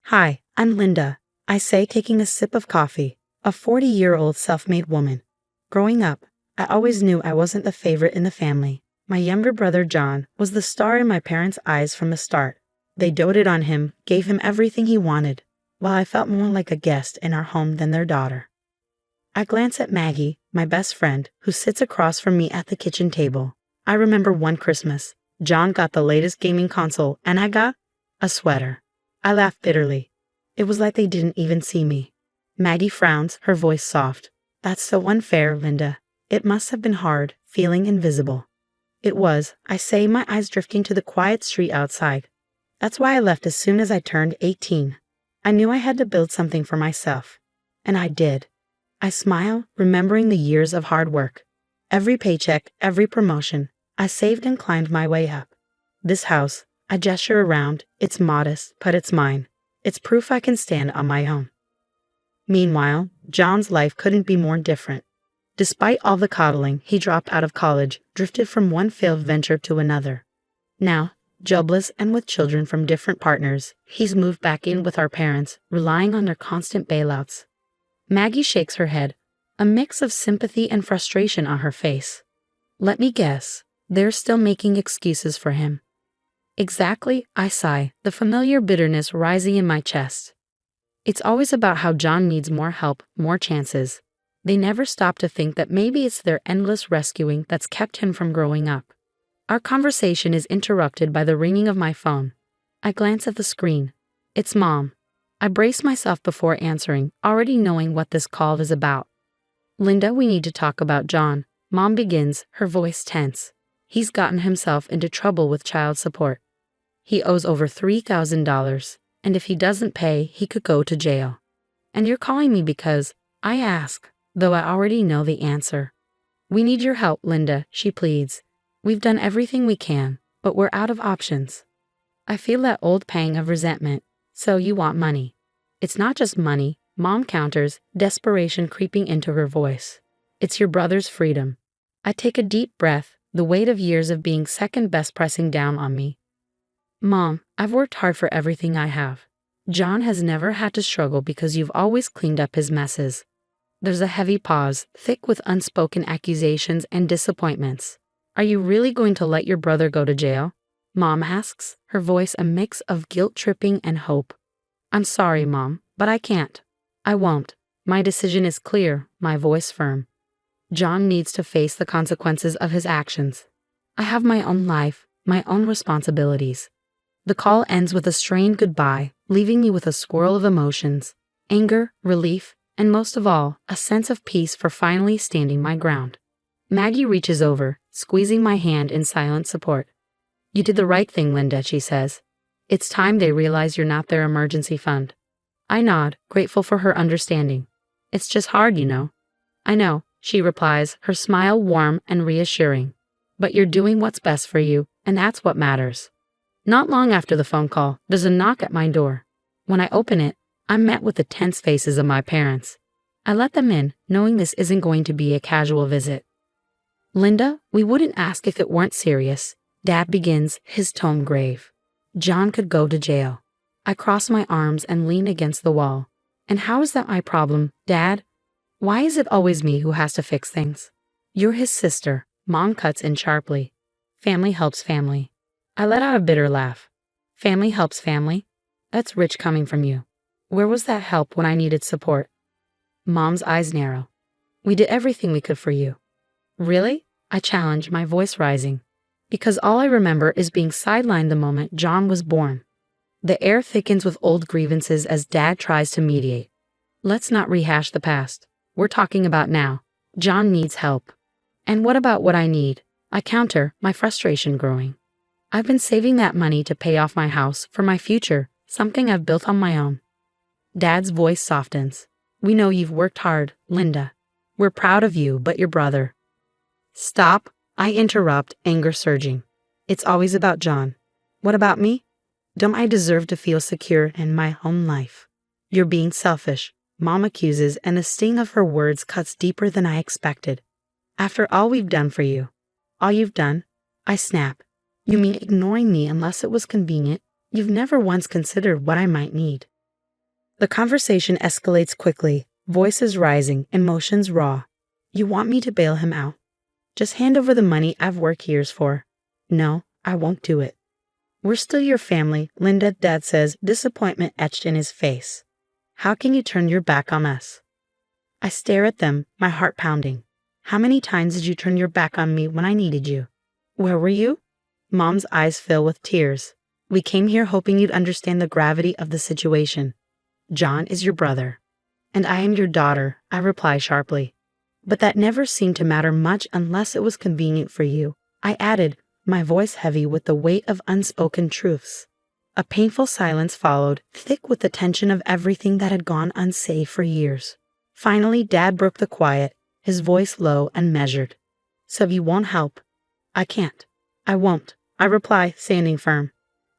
Hi, I'm Linda, I say, taking a sip of coffee, a 40-year-old self-made woman. Growing up, I always knew I wasn't the favorite in the family. My younger brother John was the star in my parents' eyes from the start. They doted on him, gave him everything he wanted, while I felt more like a guest in our home than their daughter. I glance at Maggie, my best friend, who sits across from me at the kitchen table. I remember one Christmas, John got the latest gaming console and I got a sweater. I laughed bitterly. It was like they didn't even see me. Maggie frowns, her voice soft. That's so unfair, Linda. It must have been hard, feeling invisible. It was, I say, my eyes drifting to the quiet street outside. That's why I left as soon as I turned 18. I knew I had to build something for myself. And I did. I smile, remembering the years of hard work. Every paycheck, every promotion, I saved and climbed my way up. This house, I gesture around, it's modest, but it's mine. It's proof I can stand on my own. Meanwhile, John's life couldn't be more different. Despite all the coddling, he dropped out of college, drifted from one failed venture to another. Now, jobless and with children from different partners, he's moved back in with our parents, relying on their constant bailouts. Maggie shakes her head, a mix of sympathy and frustration on her face. Let me guess, they're still making excuses for him. Exactly, I sigh, the familiar bitterness rising in my chest. It's always about how John needs more help, more chances. They never stop to think that maybe it's their endless rescuing that's kept him from growing up. Our conversation is interrupted by the ringing of my phone. I glance at the screen. It's Mom. I brace myself before answering, already knowing what this call is about. Linda, we need to talk about John. Mom begins, her voice tense. He's gotten himself into trouble with child support. He owes over $3,000, and if he doesn't pay, he could go to jail. And you're calling me because I ask, though I already know the answer. We need your help, Linda, she pleads. We've done everything we can, but we're out of options. I feel that old pang of resentment. So you want money. It's not just money, Mom counters, desperation creeping into her voice. It's your brother's freedom. I take a deep breath, the weight of years of being second best pressing down on me. Mom, I've worked hard for everything I have. John has never had to struggle because you've always cleaned up his messes. There's a heavy pause, thick with unspoken accusations and disappointments. Are you really going to let your brother go to jail? Mom asks, her voice a mix of guilt-tripping and hope. I'm sorry, Mom, but I can't. I won't. My decision is clear, my voice firm. John needs to face the consequences of his actions. I have my own life, my own responsibilities. The call ends with a strained goodbye, leaving me with a swirl of emotions, anger, relief, and most of all, a sense of peace for finally standing my ground. Maggie reaches over, squeezing my hand in silent support. You did the right thing, Linda, she says. It's time they realize you're not their emergency fund. I nod, grateful for her understanding. It's just hard, you know. I know, she replies, her smile warm and reassuring. But you're doing what's best for you, and that's what matters. Not long after the phone call, there's a knock at my door. When I open it, I'm met with the tense faces of my parents. I let them in, knowing this isn't going to be a casual visit. Linda, we wouldn't ask if it weren't serious. Dad begins, his tone grave. John could go to jail. I cross my arms and lean against the wall. And how is that my problem, Dad? Why is it always me who has to fix things? You're his sister, Mom cuts in sharply. Family helps family. I let out a bitter laugh. Family helps family? That's rich coming from you. Where was that help when I needed support? Mom's eyes narrow. We did everything we could for you. Really? I challenge, my voice rising. Because all I remember is being sidelined the moment John was born. The air thickens with old grievances as Dad tries to mediate. Let's not rehash the past. We're talking about now. John needs help. And what about what I need? I counter, my frustration growing. I've been saving that money to pay off my house for my future, something I've built on my own. Dad's voice softens. We know you've worked hard, Linda. We're proud of you, but your brother. Stop. I interrupt, anger surging. It's always about John. What about me? Don't I deserve to feel secure in my own life? You're being selfish, Mom accuses, and the sting of her words cuts deeper than I expected. After all we've done for you. All you've done? I snap. You mean ignoring me unless it was convenient? You've never once considered what I might need. The conversation escalates quickly, voices rising, emotions raw. You want me to bail him out? Just hand over the money I've worked years for. No, I won't do it. We're still your family, Linda, Dad says, disappointment etched in his face. How can you turn your back on us? I stare at them, my heart pounding. How many times did you turn your back on me when I needed you? Where were you? Mom's eyes fill with tears. We came here hoping you'd understand the gravity of the situation. John is your brother. And I am your daughter, I reply sharply. But that never seemed to matter much unless it was convenient for you, I added, my voice heavy with the weight of unspoken truths. A painful silence followed, thick with the tension of everything that had gone unsaid for years. Finally, Dad broke the quiet, his voice low and measured. So you won't help? I can't. I won't, I reply, standing firm.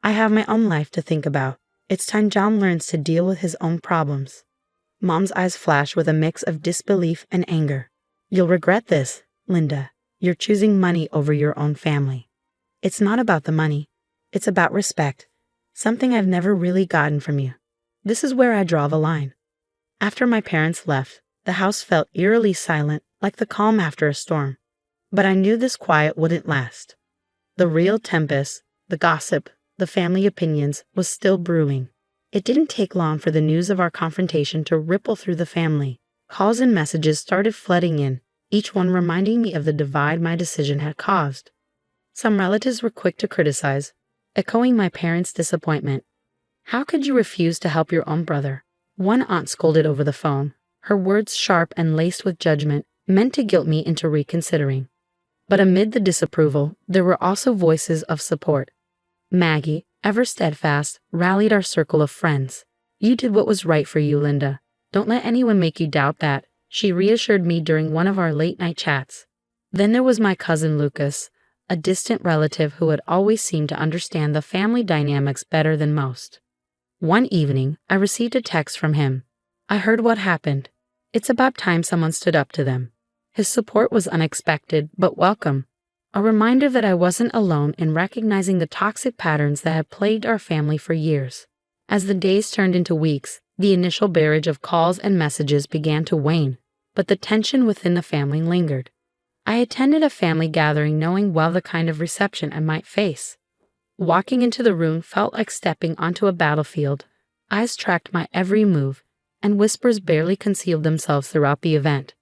I have my own life to think about. It's time John learns to deal with his own problems. Mom's eyes flash with a mix of disbelief and anger. You'll regret this, Linda. You're choosing money over your own family. It's not about the money. It's about respect. Something I've never really gotten from you. This is where I draw the line. After my parents left, the house felt eerily silent, like the calm after a storm. But I knew this quiet wouldn't last. The real tempest, the gossip, the family opinions, was still brewing. It didn't take long for the news of our confrontation to ripple through the family. Calls and messages started flooding in, each one reminding me of the divide my decision had caused. Some relatives were quick to criticize, echoing my parents' disappointment. How could you refuse to help your own brother? One aunt scolded over the phone, her words sharp and laced with judgment, meant to guilt me into reconsidering. But amid the disapproval, there were also voices of support. Maggie, ever steadfast, rallied our circle of friends. You did what was right for you, Linda. Don't let anyone make you doubt that, she reassured me during one of our late-night chats. Then there was my cousin Lucas, a distant relative who had always seemed to understand the family dynamics better than most. One evening, I received a text from him. I heard what happened. It's about time someone stood up to them. His support was unexpected, but welcome. A reminder that I wasn't alone in recognizing the toxic patterns that had plagued our family for years. As the days turned into weeks, the initial barrage of calls and messages began to wane, but the tension within the family lingered. I attended a family gathering knowing well the kind of reception I might face. Walking into the room felt like stepping onto a battlefield. Eyes tracked my every move, and whispers barely concealed themselves throughout the event.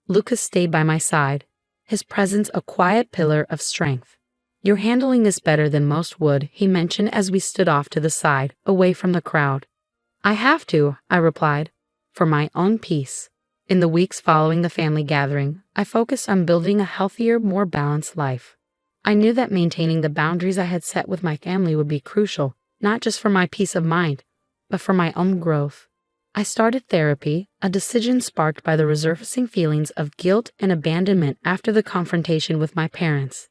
Lucas stayed by my side, his presence a quiet pillar of strength. You're handling this better than most would, he mentioned as we stood off to the side, away from the crowd. I have to, I replied, for my own peace. In the weeks following the family gathering, I focused on building a healthier, more balanced life. I knew that maintaining the boundaries I had set with my family would be crucial, not just for my peace of mind, but for my own growth. I started therapy, a decision sparked by the resurfacing feelings of guilt and abandonment after the confrontation with my parents.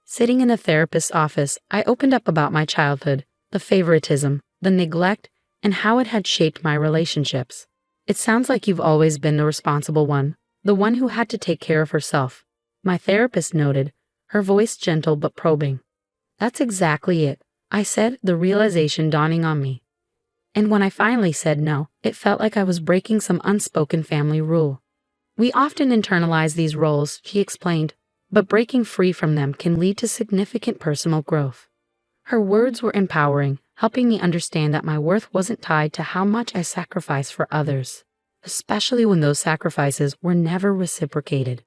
Sitting in a therapist's office, I opened up about my childhood, the favoritism, the neglect, and how it had shaped my relationships. It sounds like you've always been the responsible one, the one who had to take care of herself, my therapist noted, her voice gentle but probing. That's exactly it, I said, the realization dawning on me. And when I finally said no, it felt like I was breaking some unspoken family rule. We often internalize these roles, she explained, but breaking free from them can lead to significant personal growth. Her words were empowering, helping me understand that my worth wasn't tied to how much I sacrificed for others, especially when those sacrifices were never reciprocated.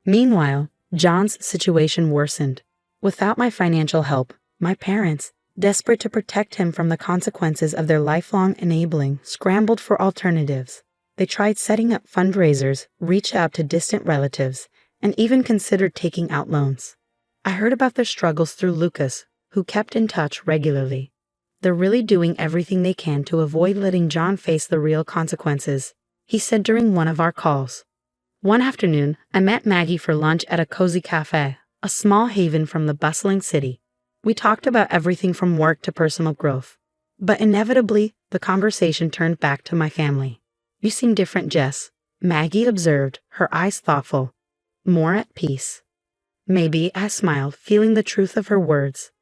Meanwhile, John's situation worsened. Without my financial help, my parents, desperate to protect him from the consequences of their lifelong enabling, scrambled for alternatives. They tried setting up fundraisers, reached out to distant relatives, and even considered taking out loans. I heard about their struggles through Lucas, who kept in touch regularly. They're really doing everything they can to avoid letting John face the real consequences, he said during one of our calls. One afternoon, I met Maggie for lunch at a cozy cafe, a small haven from the bustling city. We talked about everything from work to personal growth. But inevitably, the conversation turned back to my family. You seem different, Jess, Maggie observed, her eyes thoughtful. More at peace. Maybe, I smiled, feeling the truth of her words.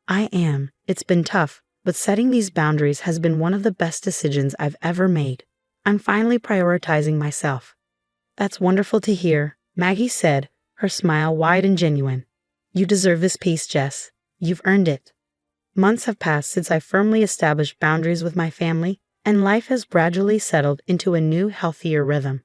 I am. It's been tough, but setting these boundaries has been one of the best decisions I've ever made. I'm finally prioritizing myself." "That's wonderful to hear," Maggie said, her smile wide and genuine. "You deserve this peace, Jess. You've earned it." Months have passed since I firmly established boundaries with my family, and life has gradually settled into a new, healthier rhythm.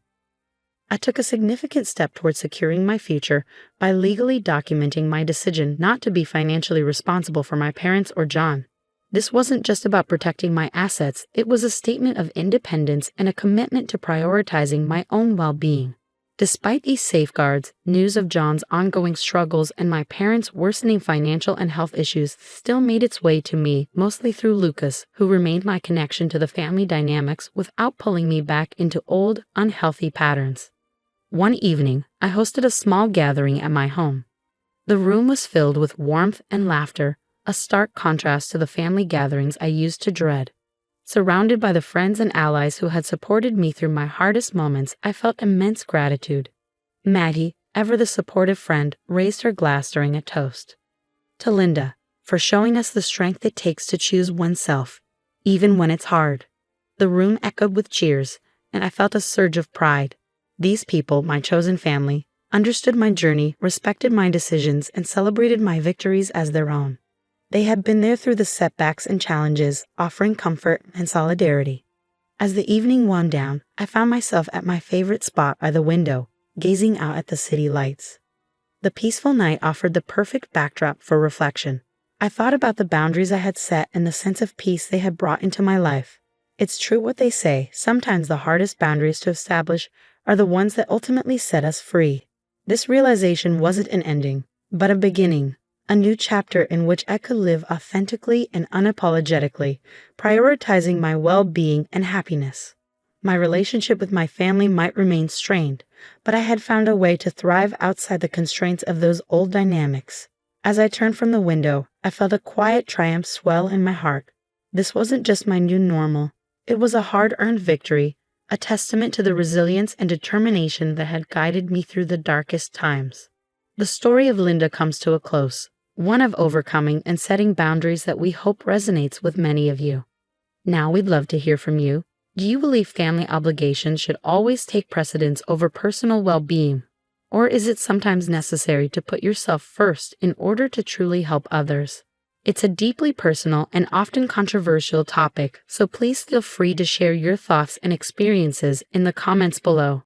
I took a significant step towards securing my future by legally documenting my decision not to be financially responsible for my parents or John. This wasn't just about protecting my assets, it was a statement of independence and a commitment to prioritizing my own well-being. Despite these safeguards, news of John's ongoing struggles and my parents' worsening financial and health issues still made its way to me, mostly through Lucas, who remained my connection to the family dynamics without pulling me back into old, unhealthy patterns. One evening, I hosted a small gathering at my home. The room was filled with warmth and laughter, a stark contrast to the family gatherings I used to dread. Surrounded by the friends and allies who had supported me through my hardest moments, I felt immense gratitude. Maggie, ever the supportive friend, raised her glass during a toast. "To Linda, for showing us the strength it takes to choose oneself, even when it's hard." The room echoed with cheers, and I felt a surge of pride. These people, my chosen family, understood my journey, respected my decisions, and celebrated my victories as their own. They had been there through the setbacks and challenges, offering comfort and solidarity. As the evening wound down, I found myself at my favorite spot by the window, gazing out at the city lights. The peaceful night offered the perfect backdrop for reflection. I thought about the boundaries I had set and the sense of peace they had brought into my life. It's true what they say, sometimes the hardest boundaries to establish are the ones that ultimately set us free. This realization wasn't an ending, but a beginning. A new chapter in which I could live authentically and unapologetically, prioritizing my well-being and happiness. My relationship with my family might remain strained, but I had found a way to thrive outside the constraints of those old dynamics. As I turned from the window, I felt a quiet triumph swell in my heart. This wasn't just my new normal. It was a hard-earned victory, a testament to the resilience and determination that had guided me through the darkest times. The story of Linda comes to a close. One of overcoming and setting boundaries that we hope resonates with many of you. Now we'd love to hear from you. Do you believe family obligations should always take precedence over personal well-being? Or is it sometimes necessary to put yourself first in order to truly help others? It's a deeply personal and often controversial topic, so please feel free to share your thoughts and experiences in the comments below.